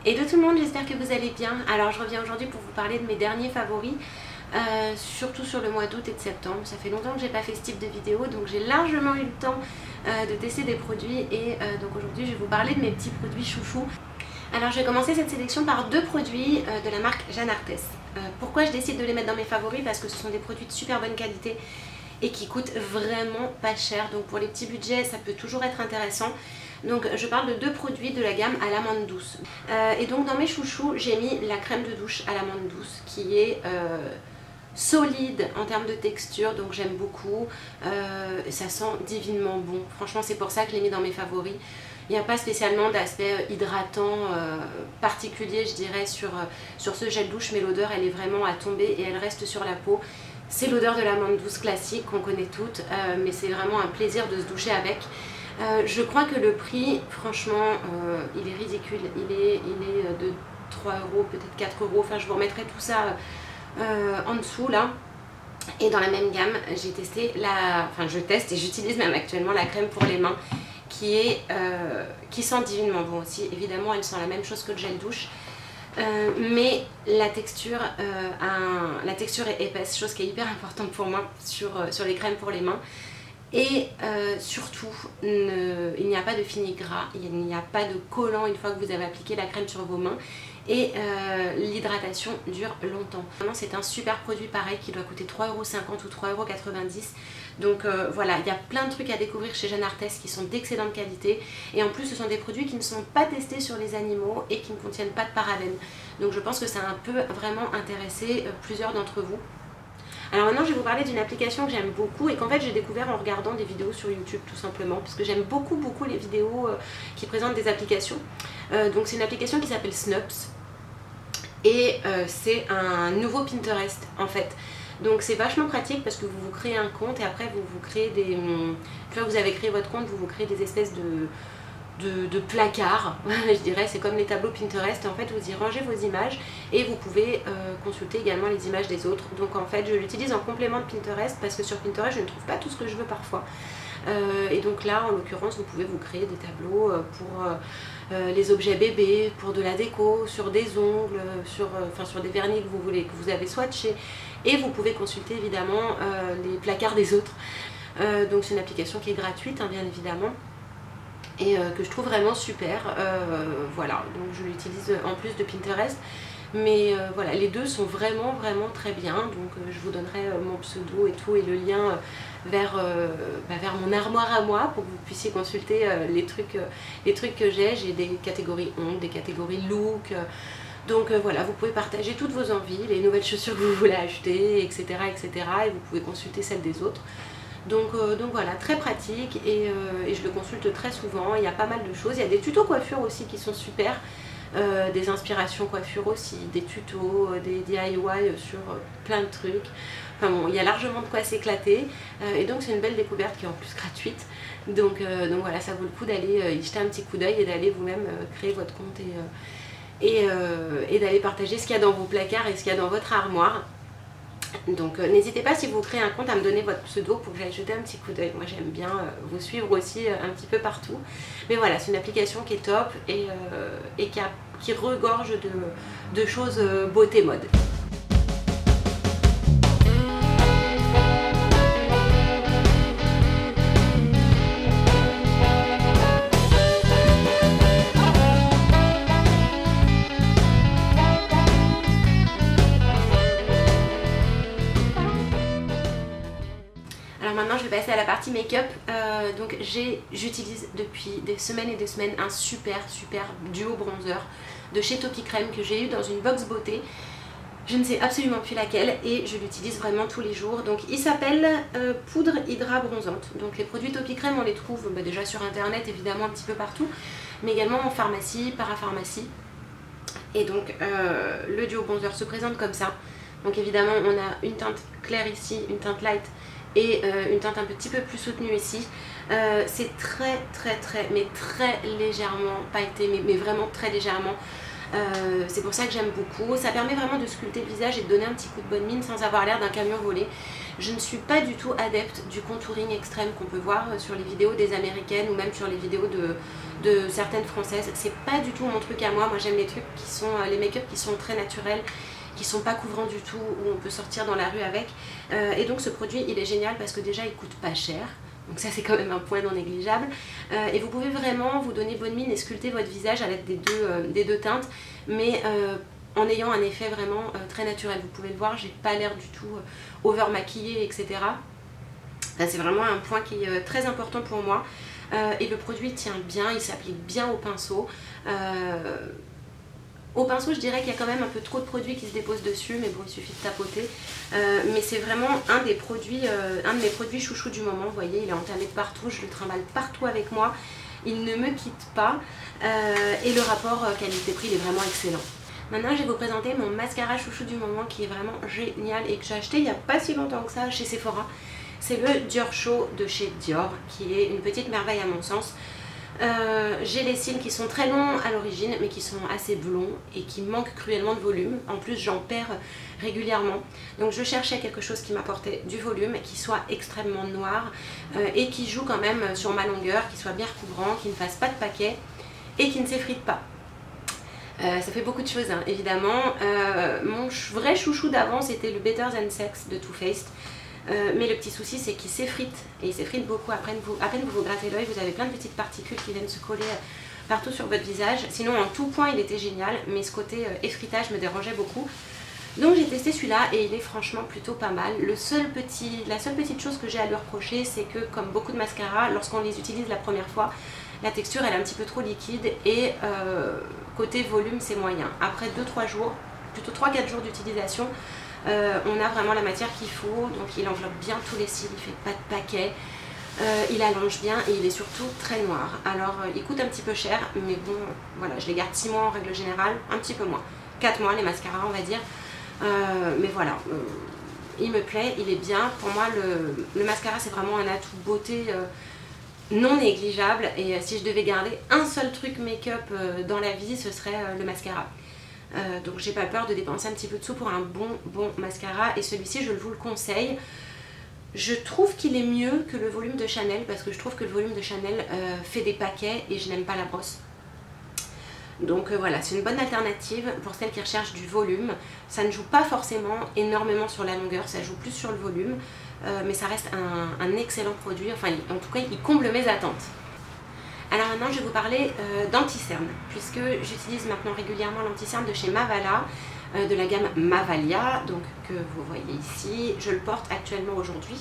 Hello tout le monde, j'espère que vous allez bien. Alors je reviens aujourd'hui pour vous parler de mes derniers favoris, surtout sur le mois d'août et de septembre. Ça fait longtemps que j'ai pas fait ce type de vidéo, donc j'ai largement eu le temps de tester des produits et donc aujourd'hui je vais vous parler de mes petits produits chouchous. Alors je vais commencer cette sélection par deux produits de la marque Jeanne Arthès. Pourquoi je décide de les mettre dans mes favoris? Parce que ce sont des produits de super bonne qualité et qui coûtent vraiment pas cher, donc pour les petits budgets ça peut toujours être intéressant. Donc je parle de deux produits de la gamme à l'amande douce. Et donc dans mes chouchous, j'ai mis la crème de douche à l'amande douce qui est solide en termes de texture, donc j'aime beaucoup. Ça sent divinement bon. Franchement c'est pour ça que je l'ai mis dans mes favoris. Il n'y a pas spécialement d'aspect hydratant particulier je dirais sur ce gel douche, mais l'odeur elle est vraiment à tomber et elle reste sur la peau. C'est l'odeur de l'amande douce classique qu'on connaît toutes, mais c'est vraiment un plaisir de se doucher avec. Je crois que le prix, franchement, il est ridicule. Il est de 3 €, peut-être 4 €. Enfin, je vous remettrai tout ça en dessous là. Et dans la même gamme, j'ai testé je teste et j'utilise même actuellement la crème pour les mains qui sent divinement bon aussi. Évidemment, elle sent la même chose que le gel douche. Mais la texture est épaisse, chose qui est hyper importante pour moi sur les crèmes pour les mains. Et surtout, il n'y a pas de fini gras, il n'y a pas de collant une fois que vous avez appliqué la crème sur vos mains. Et l'hydratation dure longtemps. Vraiment, c'est un super produit pareil qui doit coûter 3,50 € ou 3,90 €. Donc voilà, il y a plein de trucs à découvrir chez Jeanne Arthès qui sont d'excellente qualité. Et en plus, ce sont des produits qui ne sont pas testés sur les animaux et qui ne contiennent pas de parabènes. Donc je pense que ça a un peu vraiment intéressé plusieurs d'entre vous. Alors maintenant je vais vous parler d'une application que j'aime beaucoup et qu'en fait j'ai découvert en regardant des vidéos sur YouTube tout simplement, parce que j'aime beaucoup les vidéos qui présentent des applications. Donc c'est une application qui s'appelle Snopes et c'est un nouveau Pinterest en fait. Donc c'est vachement pratique parce que vous vous créez un compte et après vous créez des... Une fois que vous avez créé votre compte, vous créez des espèces de placards, je dirais, c'est comme les tableaux Pinterest. En fait vous y rangez vos images et vous pouvez consulter également les images des autres. Donc en fait je l'utilise en complément de Pinterest parce que sur Pinterest je ne trouve pas tout ce que je veux parfois. Et donc là en l'occurrence vous pouvez vous créer des tableaux pour les objets bébés, pour de la déco, sur des ongles, sur des vernis que vous avez swatchés, et vous pouvez consulter évidemment les placards des autres. Donc c'est une application qui est gratuite hein, bien évidemment, et que je trouve vraiment super. Voilà, donc je l'utilise en plus de Pinterest, mais voilà, les deux sont vraiment très bien. Donc je vous donnerai mon pseudo et tout et le lien vers mon armoire à moi pour que vous puissiez consulter les trucs que j'ai des catégories ongles, des catégories look. Donc voilà, vous pouvez partager toutes vos envies, les nouvelles chaussures que vous voulez acheter, etc. et vous pouvez consulter celles des autres. Donc voilà, très pratique et je le consulte très souvent. Il y a pas mal de choses, il y a des tutos coiffure aussi qui sont super, des inspirations coiffure aussi, des tutos, des DIY sur plein de trucs. Enfin bon, il y a largement de quoi s'éclater et donc c'est une belle découverte qui est en plus gratuite. Donc voilà, ça vaut le coup d'aller y jeter un petit coup d'œil et d'aller vous-même créer votre compte et d'aller partager ce qu'il y a dans vos placards et ce qu'il y a dans votre armoire. Donc n'hésitez pas, si vous créez un compte, à me donner votre pseudo pour que j'aille jeter un petit coup d'œil. Moi j'aime bien vous suivre aussi un petit peu partout. Mais voilà, c'est une application qui est top et qui regorge de choses beauté mode. Alors maintenant je vais passer à la partie make-up. Donc j'utilise depuis des semaines et des semaines un super duo bronzer de chez Topicrème que j'ai eu dans une box beauté. Je ne sais absolument plus laquelle et je l'utilise vraiment tous les jours. Donc il s'appelle Poudre Hydra Bronzante. Donc les produits Topicrème on les trouve déjà sur internet évidemment un petit peu partout, mais également en pharmacie, parapharmacie. Et donc le duo bronzer se présente comme ça. Donc évidemment on a une teinte claire ici, une teinte light et une teinte un petit peu plus soutenue ici. C'est très légèrement pailleté, mais vraiment très légèrement. C'est pour ça que j'aime beaucoup. Ça permet vraiment de sculpter le visage et de donner un petit coup de bonne mine sans avoir l'air d'un camion volé. Je ne suis pas du tout adepte du contouring extrême qu'on peut voir sur les vidéos des américaines ou même sur les vidéos de certaines françaises. C'est pas du tout mon truc à moi. Moi j'aime les trucs qui sont, les make-up qui sont très naturels, qui sont pas couvrants du tout, où on peut sortir dans la rue avec. Et donc ce produit il est génial parce que déjà il coûte pas cher. Donc ça c'est quand même un point non négligeable. Et vous pouvez vraiment vous donner bonne mine et sculpter votre visage à l'aide des deux teintes. Mais en ayant un effet vraiment très naturel. Vous pouvez le voir, j'ai pas l'air du tout over maquillée, etc. C'est vraiment un point qui est très important pour moi. Et le produit tient bien, il s'applique bien au pinceau. Au pinceau, je dirais qu'il y a quand même un peu trop de produits qui se déposent dessus, mais bon, il suffit de tapoter. Mais c'est vraiment un de mes produits chouchous du moment. Vous voyez, il est entamé de partout, je le trimballe partout avec moi. Il ne me quitte pas. Et le rapport qualité-prix, il est vraiment excellent. Maintenant, je vais vous présenter mon mascara chouchou du moment qui est vraiment génial et que j'ai acheté il n'y a pas si longtemps que ça chez Sephora. C'est le Dior Show de chez Dior, qui est une petite merveille à mon sens. J'ai les cils qui sont très longs à l'origine mais qui sont assez blonds et qui manquent cruellement de volume. En plus j'en perds régulièrement, donc je cherchais quelque chose qui m'apportait du volume, qui soit extrêmement noir et qui joue quand même sur ma longueur, qui soit bien recouvrant, qui ne fasse pas de paquet et qui ne s'effrite pas. Ça fait beaucoup de choses hein, évidemment. Mon vrai chouchou d'avant c'était le Better Than Sex de Too Faced. Mais le petit souci c'est qu'il s'effrite et il s'effrite beaucoup. À peine vous grattez l'œil, vous avez plein de petites particules qui viennent se coller partout sur votre visage. Sinon en tout point il était génial, mais ce côté effritage me dérangeait beaucoup. Donc j'ai testé celui-là et il est franchement plutôt pas mal. La seule petite chose que j'ai à lui reprocher, c'est que comme beaucoup de mascaras, lorsqu'on les utilise la première fois, la texture elle est un petit peu trop liquide et côté volume c'est moyen. Après 2-3 jours, plutôt 3-4 jours d'utilisation, on a vraiment la matière qu'il faut. Donc il enveloppe bien tous les cils, il fait pas de paquet, il allonge bien et il est surtout très noir. Alors il coûte un petit peu cher, mais bon voilà, je les garde 6 mois en règle générale, un petit peu moins, 4 mois les mascaras on va dire. Mais voilà, il me plaît, il est bien. Pour moi le mascara c'est vraiment un atout beauté non négligeable, et si je devais garder un seul truc make-up dans la vie, ce serait le mascara. Donc j'ai pas peur de dépenser un petit peu de sous pour un bon mascara, et celui-ci je vous le conseille. Je trouve qu'il est mieux que le volume de Chanel, parce que je trouve que le volume de Chanel fait des paquets et je n'aime pas la brosse. Donc voilà, c'est une bonne alternative pour celles qui recherchent du volume. Ça ne joue pas forcément énormément sur la longueur, ça joue plus sur le volume, mais ça reste un excellent produit. Enfin, en tout cas, il comble mes attentes. Alors maintenant, je vais vous parler d'anti-cerne, puisque j'utilise maintenant régulièrement l'anti-cerne de chez Mavala, de la gamme Mavalia, donc que vous voyez ici. Je le porte actuellement aujourd'hui.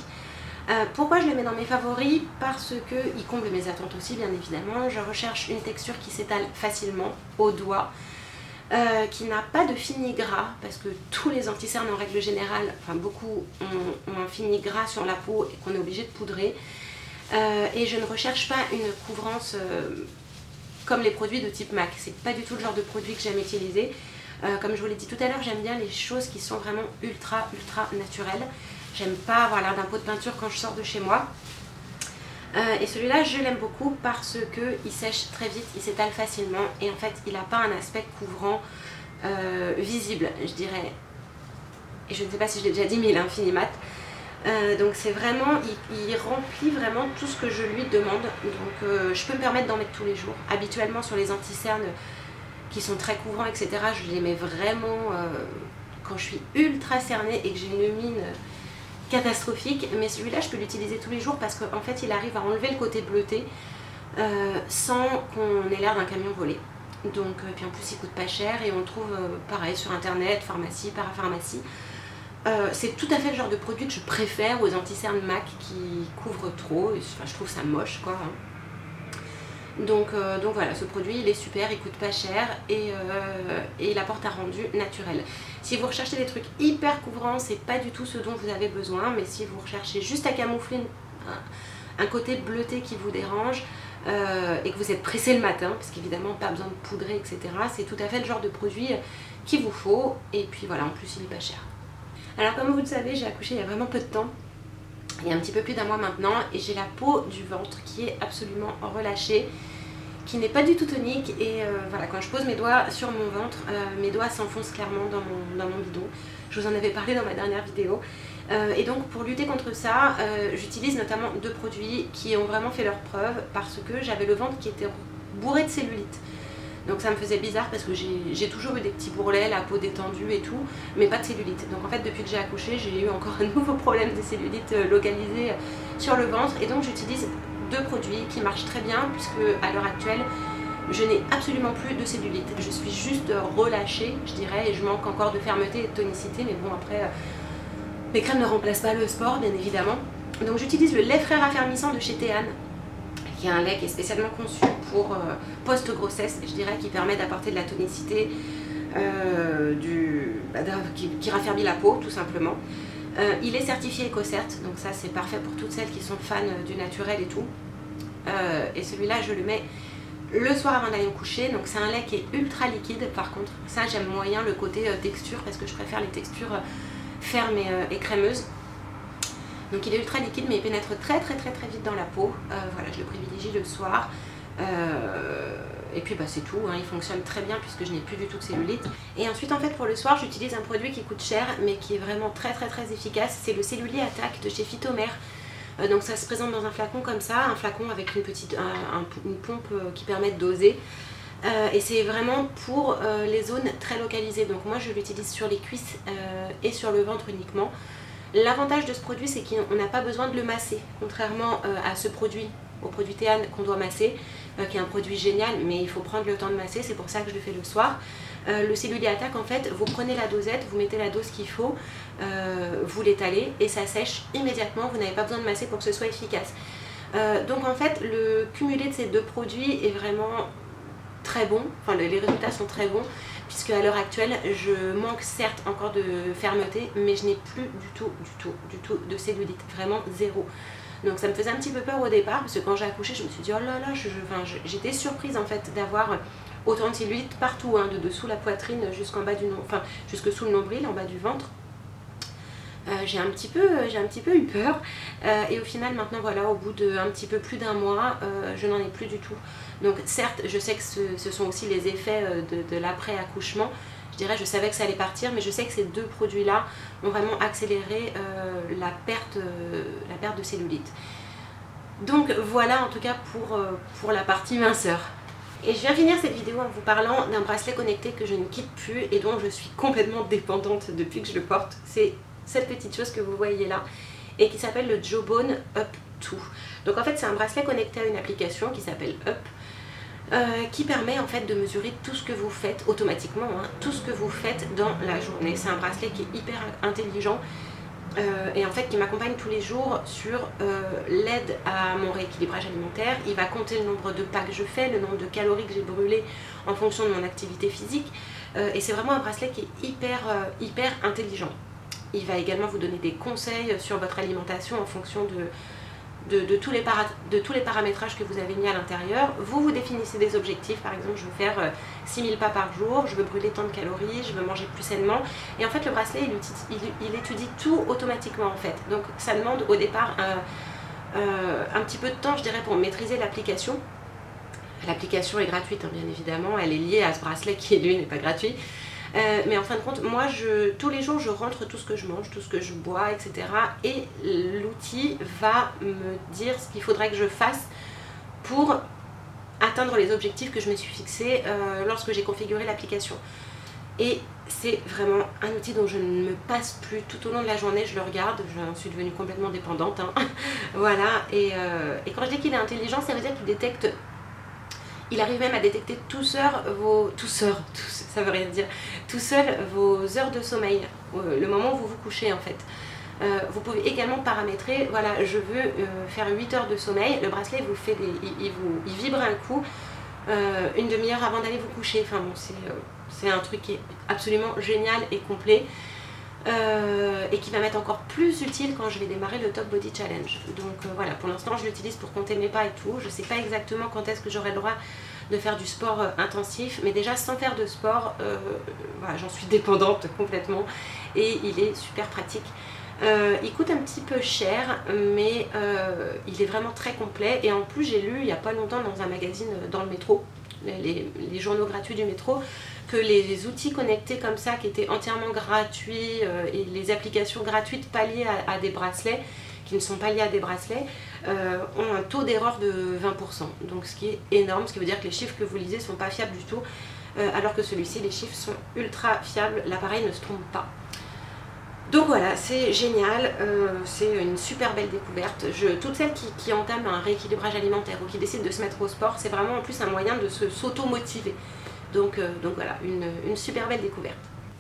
Pourquoi je le mets dans mes favoris? Parce qu'il comble mes attentes aussi, bien évidemment. Je recherche une texture qui s'étale facilement au doigt, qui n'a pas de fini gras, parce que tous les anti-cernes en règle générale, enfin beaucoup ont un fini gras sur la peau et qu'on est obligé de poudrer. Et je ne recherche pas une couvrance comme les produits de type MAC. C'est pas du tout le genre de produit que j'aime utiliser. Comme je vous l'ai dit tout à l'heure, j'aime bien les choses qui sont vraiment ultra naturelles. J'aime pas avoir l'air d'un pot de peinture quand je sors de chez moi. Et celui-là, je l'aime beaucoup parce qu'il sèche très vite, il s'étale facilement et en fait, il n'a pas un aspect couvrant visible, je dirais. Et je ne sais pas si je l'ai déjà dit, mais il est infinimat. Donc c'est vraiment, il remplit vraiment tout ce que je lui demande. Donc je peux me permettre d'en mettre tous les jours. Habituellement sur les anti-cernes qui sont très couvrants, etc., je les mets vraiment quand je suis ultra cernée et que j'ai une mine catastrophique. Mais celui-là je peux l'utiliser tous les jours parce qu'en fait il arrive à enlever le côté bleuté sans qu'on ait l'air d'un camion volé. Donc puis en plus il coûte pas cher et on le trouve pareil sur internet, pharmacie, parapharmacie. C'est tout à fait le genre de produit que je préfère aux anti-cernes MAC qui couvrent trop. Enfin, je trouve ça moche quoi. Donc voilà, ce produit il est super, il coûte pas cher et il apporte un rendu naturel. Si vous recherchez des trucs hyper couvrants, c'est pas du tout ce dont vous avez besoin, mais si vous recherchez juste à camoufler un côté bleuté qui vous dérange et que vous êtes pressé le matin, parce qu'évidemment pas besoin de poudrer, etc., c'est tout à fait le genre de produit qu'il vous faut. Et puis voilà, en plus il est pas cher. Alors comme vous le savez, j'ai accouché il y a vraiment peu de temps, il y a un petit peu plus d'un mois maintenant, et j'ai la peau du ventre qui est absolument relâchée, qui n'est pas du tout tonique et voilà, quand je pose mes doigts sur mon ventre, mes doigts s'enfoncent clairement dans mon bidon. Je vous en avais parlé dans ma dernière vidéo. Et donc pour lutter contre ça, j'utilise notamment 2 produits qui ont vraiment fait leur preuve parce que j'avais le ventre qui était bourré de cellulite. Donc ça me faisait bizarre parce que j'ai toujours eu des petits bourrelets, la peau détendue et tout, mais pas de cellulite. Donc en fait depuis que j'ai accouché, j'ai eu encore un nouveau problème de cellulite localisé sur le ventre. Et donc j'utilise 2 produits qui marchent très bien puisque à l'heure actuelle, je n'ai absolument plus de cellulite. Je suis juste relâchée, je dirais, et je manque encore de fermeté et de tonicité. Mais bon, après, mes crèmes ne remplacent pas le sport, bien évidemment. Donc j'utilise le lait frais raffermissant de chez Théane, qui est un lait qui est spécialement conçu pour post-grossesse, je dirais, qui permet d'apporter de la tonicité, qui raffermit la peau, tout simplement. Il est certifié EcoCert, donc ça c'est parfait pour toutes celles qui sont fans du naturel et tout. Et celui-là, je le mets le soir avant d'aller me coucher. Donc c'est un lait qui est ultra liquide. Par contre, ça j'aime moyen le côté texture parce que je préfère les textures fermes et crémeuses. Donc il est ultra liquide mais il pénètre très vite dans la peau. Voilà, je le privilégie le soir. Et puis bah, c'est tout, hein. Il fonctionne très bien puisque je n'ai plus du tout de cellulite. Et ensuite en fait pour le soir j'utilise un produit qui coûte cher mais qui est vraiment très efficace. C'est le Cellulier Attack de chez Phytomer. Donc ça se présente dans un flacon comme ça, un flacon avec une pompe qui permet de doser. Et c'est vraiment pour les zones très localisées. Donc moi je l'utilise sur les cuisses et sur le ventre uniquement. L'avantage de ce produit c'est qu'on n'a pas besoin de le masser, contrairement à ce produit, au produit Théane qu'on doit masser, qui est un produit génial, mais il faut prendre le temps de masser, c'est pour ça que je le fais le soir. Le Cellulier Attack, en fait, vous prenez la dosette, vous mettez la dose qu'il faut, vous l'étalez et ça sèche immédiatement, vous n'avez pas besoin de masser pour que ce soit efficace. Donc en fait, le cumulé de ces 2 produits est vraiment très bon, enfin les résultats sont très bons, puisque à l'heure actuelle, je manque certes encore de fermeté, mais je n'ai plus du tout de cellulite, vraiment zéro. Donc ça me faisait un petit peu peur au départ, parce que quand j'ai accouché, je me suis dit oh là là, j'étais surprise en fait d'avoir autant de cellulite partout, hein, de dessous la poitrine jusqu'en bas du enfin jusque sous le nombril, en bas du ventre. J'ai un petit peu eu peur et au final maintenant voilà, au bout d'un petit peu plus d'un mois, je n'en ai plus du tout. Donc certes je sais que ce sont aussi les effets de l'après accouchement. Je dirais, je savais que ça allait partir, mais je sais que ces 2 produits-là ont vraiment accéléré la perte de cellulite. Donc voilà en tout cas pour la partie minceur. Et je viens finir cette vidéo en vous parlant d'un bracelet connecté que je ne quitte plus et dont je suis complètement dépendante depuis que je le porte. C'est cette petite chose que vous voyez là et qui s'appelle le Jawbone Up 2. Donc en fait c'est un bracelet connecté à une application qui s'appelle Up. Qui permet en fait de mesurer tout ce que vous faites automatiquement, hein, tout ce que vous faites dans la journée. C'est un bracelet qui est hyper intelligent et en fait qui m'accompagne tous les jours sur l'aide à mon rééquilibrage alimentaire. Il va compter le nombre de pas que je fais, le nombre de calories que j'ai brûlées en fonction de mon activité physique et c'est vraiment un bracelet qui est hyper intelligent. Il va également vous donner des conseils sur votre alimentation en fonction de tous les paramétrages que vous avez mis à l'intérieur. Vous définissez des objectifs, par exemple je veux faire 6000 pas par jour, je veux brûler tant de calories, je veux manger plus sainement. Et en fait le bracelet il étudie tout automatiquement en fait. Donc ça demande au départ un petit peu de temps je dirais pour maîtriser l'application. L'application est gratuite hein, bien évidemment, elle est liée à ce bracelet qui lui n'est pas gratuit. Mais en fin de compte, moi tous les jours je rentre tout ce que je mange, tout ce que je bois, etc. Et l'outil va me dire ce qu'il faudrait que je fasse pour atteindre les objectifs que je me suis fixés lorsque j'ai configuré l'application. Et c'est vraiment un outil dont je ne me passe plus tout au long de la journée, je le regarde, j'en suis devenue complètement dépendante. Hein. Voilà, et quand je dis qu'il est intelligent, ça veut dire qu'il détecte. Il arrive même à détecter tout seul vos heures de sommeil, le moment où vous vous couchez en fait. Vous pouvez également paramétrer, voilà, je veux faire 8 heures de sommeil, le bracelet vous fait il vibre un coup une demi-heure avant d'aller vous coucher. Enfin bon, c'est un truc qui est absolument génial et complet. Et qui va m'être encore plus utile quand je vais démarrer le Top Body Challenge. Donc voilà, pour l'instant je l'utilise pour compter mes pas et tout. Je sais pas exactement quand est-ce que j'aurai le droit de faire du sport intensif, mais déjà sans faire de sport, voilà, j'en suis dépendante complètement et il est super pratique. Il coûte un petit peu cher, mais il est vraiment très complet. Et en plus, j'ai lu il n'y a pas longtemps dans un magazine dans le métro, les journaux gratuits du métro, que les outils connectés comme ça, qui étaient entièrement gratuits, et les applications gratuites pas liées à des bracelets, qui ne sont pas liés à des bracelets, ont un taux d'erreur de 20%. Donc ce qui est énorme, ce qui veut dire que les chiffres que vous lisez ne sont pas fiables du tout, alors que celui-ci, les chiffres sont ultra fiables, l'appareil ne se trompe pas. Donc voilà, c'est génial, c'est une super belle découverte. Toutes celles qui entament un rééquilibrage alimentaire ou qui décident de se mettre au sport, c'est vraiment en plus un moyen de s'auto-motiver. Donc voilà, une super belle découverte.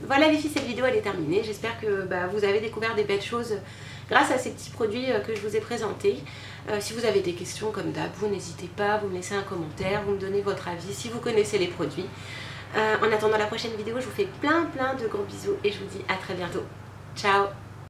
Voilà les filles, cette vidéo elle est terminée. J'espère que vous avez découvert des belles choses grâce à ces petits produits que je vous ai présentés. Si vous avez des questions comme d'hab, vous n'hésitez pas, vous me laissez un commentaire, vous me donnez votre avis si vous connaissez les produits. En attendant la prochaine vidéo, je vous fais plein de gros bisous et je vous dis à très bientôt. Ciao!